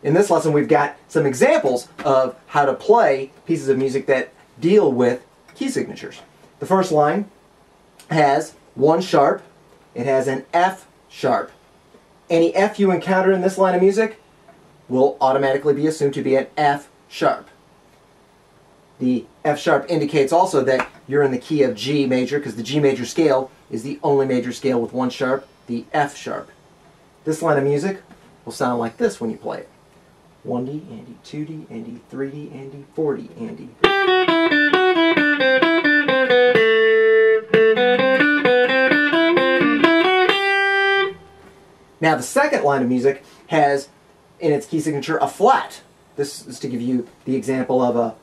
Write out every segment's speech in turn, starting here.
In this lesson we've got some examples of how to play pieces of music that deal with key signatures. The first line has one sharp, it has an F sharp. Any F you encounter in this line of music will automatically be assumed to be an F sharp. The F sharp indicates also that you're in the key of G major, because the G major scale is the only major scale with one sharp, the F sharp. This line of music will sound like this when you play it. 1D, Andy, 2D, Andy, 3D, Andy, 4D, Andy. Now the second line of music has in its key signature a flat. This is to give you the example of a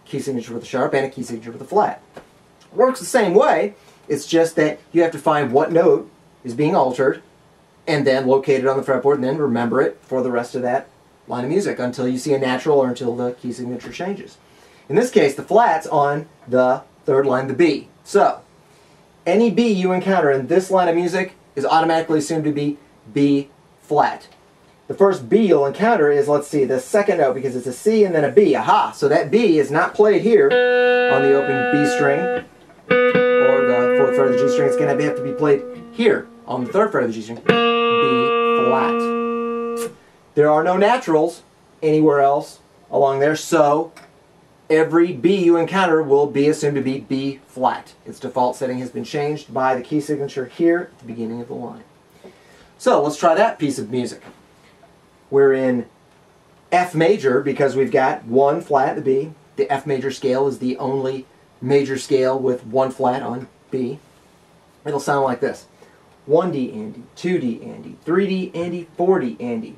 key signature with a sharp and a key signature with a flat. It works the same way, it's just that you have to find what note is being altered and then locate it on the fretboard and then remember it for the rest of that line of music until you see a natural or until the key signature changes. In this case, the flat's on the third line, the B. So, any B you encounter in this line of music is automatically assumed to be B flat. The first B you'll encounter is, let's see, the second note, because it's a C and then a B. Aha! So that B is not played here on the open B string or the fourth fret of the G string. It's going to have to be played here on the third fret of the G string. B flat. There are no naturals anywhere else along there, so every B you encounter will be assumed to be B flat. Its default setting has been changed by the key signature here at the beginning of the line. So let's try that piece of music. We're in F major because we've got one flat, the B. The F major scale is the only major scale with one flat on B. It'll sound like this. 1D Andy, 2D Andy, 3D Andy, 4D Andy.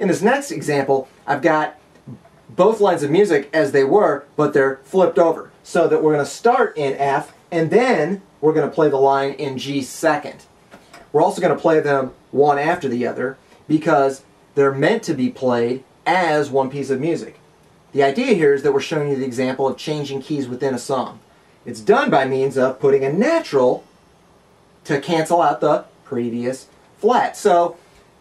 In this next example, I've got both lines of music as they were, but they're flipped over. So that we're going to start in F, and then we're going to play the line in G second. We're also going to play them one after the other, because they're meant to be played as one piece of music. The idea here is that we're showing you the example of changing keys within a song. It's done by means of putting a natural to cancel out the previous flat. So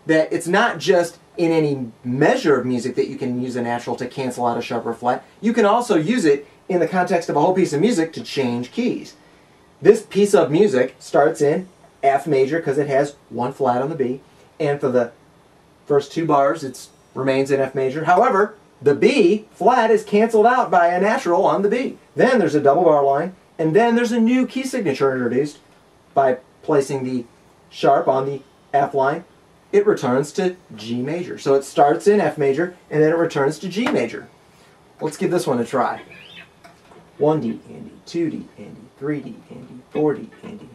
that it's not just in any measure of music that you can use a natural to cancel out a sharp or flat. You can also use it in the context of a whole piece of music to change keys. This piece of music starts in F major because it has one flat on the B, and for the first two bars it remains in F major. However, the B flat is canceled out by a natural on the B. Then there's a double bar line, and then there's a new key signature introduced by placing the sharp on the F line. It returns to G major. So it starts in F major, and then it returns to G major. Let's give this one a try. 1D Andy, 2D Andy, 3D Andy, 4D Andy.